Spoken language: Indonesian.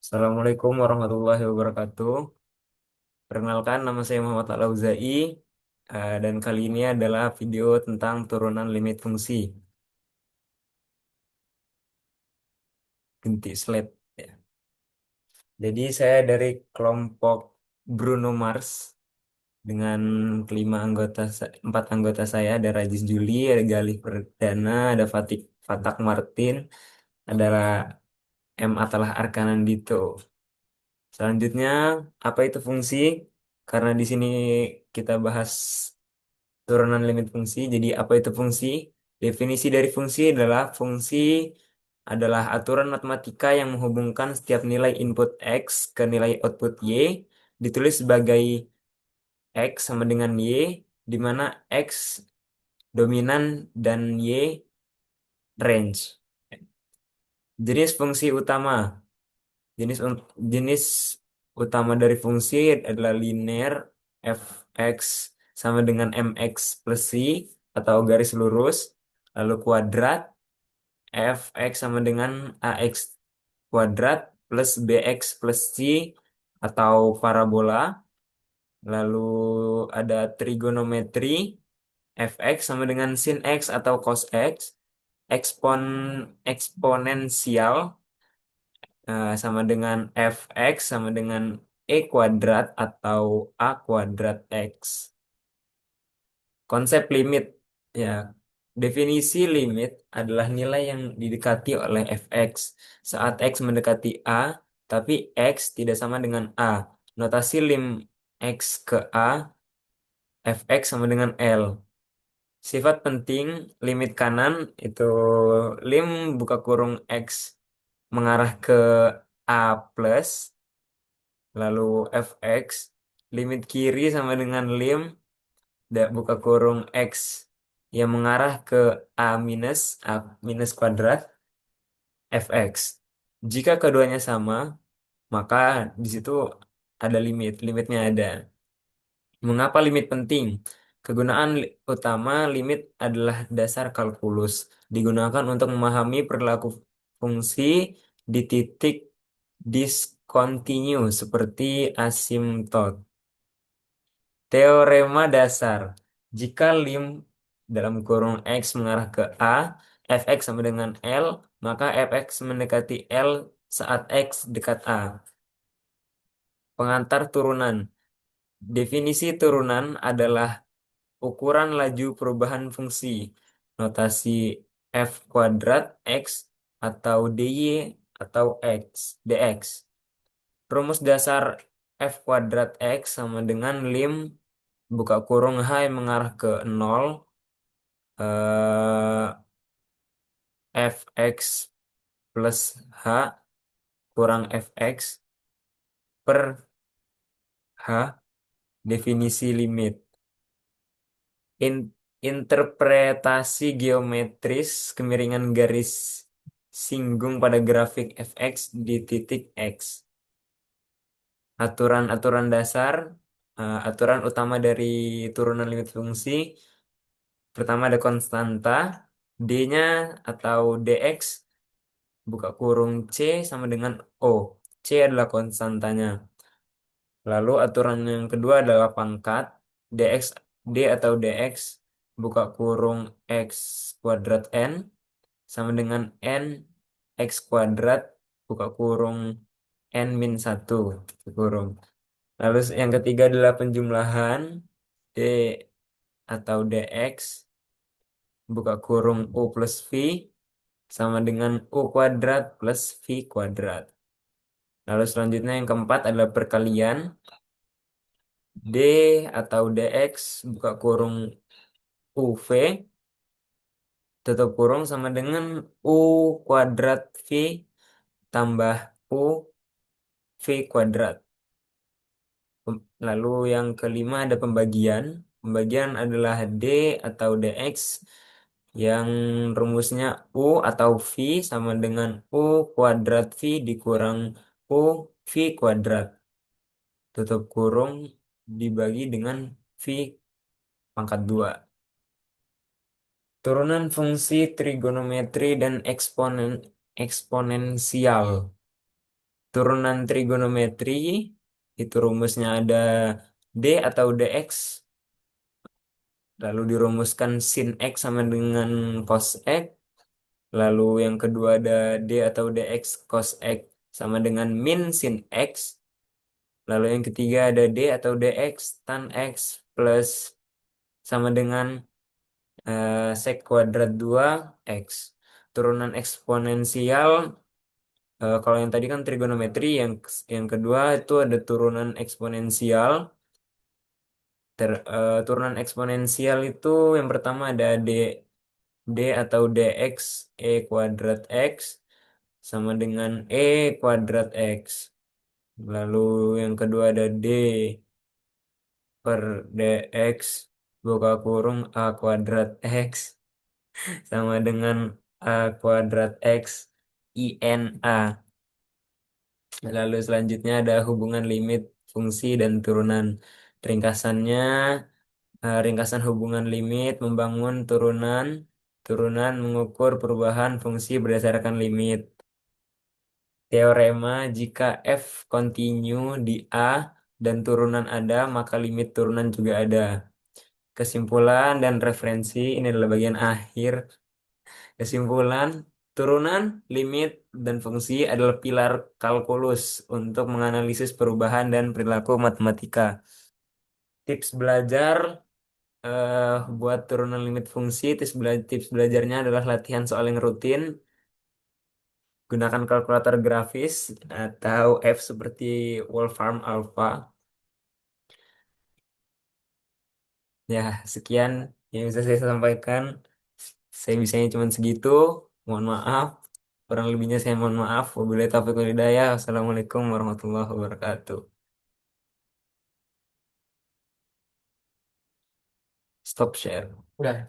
Assalamualaikum warahmatullahi wabarakatuh. Perkenalkan, nama saya Muhammad Al-Auzai, dan kali ini adalah video tentang turunan limit fungsi. Ganti slide. Ya. Jadi saya dari kelompok Bruno Mars dengan empat anggota saya, ada Rajis Juli, ada Galih Perdana, ada Fatak Martin, adalah M. Atalah Arkanandito. Selanjutnya, apa itu fungsi? Karena di sini kita bahas turunan limit fungsi. Jadi apa itu fungsi? Definisi dari fungsi adalah aturan matematika yang menghubungkan setiap nilai input X ke nilai output Y, ditulis sebagai X sama dengan Y, di mana X dominan dan Y range. Jenis fungsi utama. Jenis utama dari fungsi adalah linear fx sama dengan mx plus c atau garis lurus, lalu kuadrat fx sama dengan ax kuadrat plus bx plus c atau parabola, lalu ada trigonometri fx sama dengan sin x atau cos x, ekspon eksponensial sama dengan fx sama dengan e kuadrat atau a kuadrat x. Konsep limit, ya, definisi limit adalah nilai yang didekati oleh fx saat x mendekati a, tapi x tidak sama dengan a. Notasi lim x ke a, fx sama dengan L. Sifat penting limit kanan itu lim buka kurung x mengarah ke a plus, lalu fx limit kiri sama dengan lim buka kurung x yang mengarah ke a minus kuadrat fx. Jika keduanya sama, maka di situ ada limitnya ada. Mengapa limit penting? Kegunaan utama limit adalah dasar kalkulus, digunakan untuk memahami perilaku fungsi di titik discontinue seperti asimtot. Teorema dasar. Jika lim dalam kurung X mengarah ke A, fx sama dengan L, maka fx mendekati L saat X dekat A. Pengantar turunan. Definisi turunan adalah ukuran laju perubahan fungsi. Notasi f kuadrat X atau dy atau dx. Rumus dasar f kuadrat X sama dengan lim buka kurung H yang mengarah ke 0, fx plus H kurang fx per H, definisi limit. In- Interpretasi geometris kemiringan garis singgung pada grafik fx di titik x. Aturan-aturan dasar, aturan utama dari turunan limit fungsi. Pertama ada konstanta, d-nya atau dx buka kurung C sama dengan O. C adalah konstantanya. Lalu aturan yang kedua adalah pangkat. dx d atau dx buka kurung x kuadrat n sama dengan n x kuadrat buka kurung n min 1 kurung. Lalu yang ketiga adalah penjumlahan d atau dx buka kurung u plus v sama dengan u kuadrat plus v kuadrat. Lalu selanjutnya yang keempat adalah perkalian D atau DX buka kurung UV tutup kurung sama dengan U kuadrat V tambah U V kuadrat. Lalu yang kelima ada pembagian. Pembagian adalah D atau DX yang rumusnya U atau V sama dengan U kuadrat V dikurang U V kuadrat. Tutup kurung dibagi dengan V pangkat 2. Turunan fungsi trigonometri dan eksponensial. turunan trigonometri itu rumusnya ada D atau dx, lalu dirumuskan sin x sama dengan cos x, lalu yang kedua ada D atau dx cos x sama dengan min sin x, lalu yang ketiga ada D atau dx tan x plus sama dengan sek kuadrat 2x. Turunan eksponensial, kalau yang tadi kan trigonometri, yang kedua itu ada turunan eksponensial. Turunan eksponensial itu yang pertama ada D atau dx e kuadrat x sama dengan e kuadrat x. Lalu yang kedua ada D per dx buka kurung a kuadrat x sama dengan a kuadrat x in a. Lalu selanjutnya ada hubungan limit fungsi dan turunan. Ringkasannya, ringkasan hubungan limit membangun turunan, turunan mengukur perubahan fungsi berdasarkan limit. Teorema jika f kontinu di A dan turunan ada, maka limit turunan juga ada. Kesimpulan dan referensi, ini adalah bagian akhir. Kesimpulan, turunan, limit, dan fungsi adalah pilar kalkulus untuk menganalisis perubahan dan perilaku matematika. Tips belajar buat turunan limit fungsi, tips belajarnya adalah latihan soal yang rutin, gunakan kalkulator grafis atau F seperti Wolfram Alpha. Ya, sekian yang bisa saya sampaikan. Saya bisanya cuma segitu. Mohon maaf. Kurang lebihnya saya mohon maaf. Wabillahi taufiq wal hidayah. Wassalamualaikum warahmatullahi wabarakatuh. Stop share. Udah.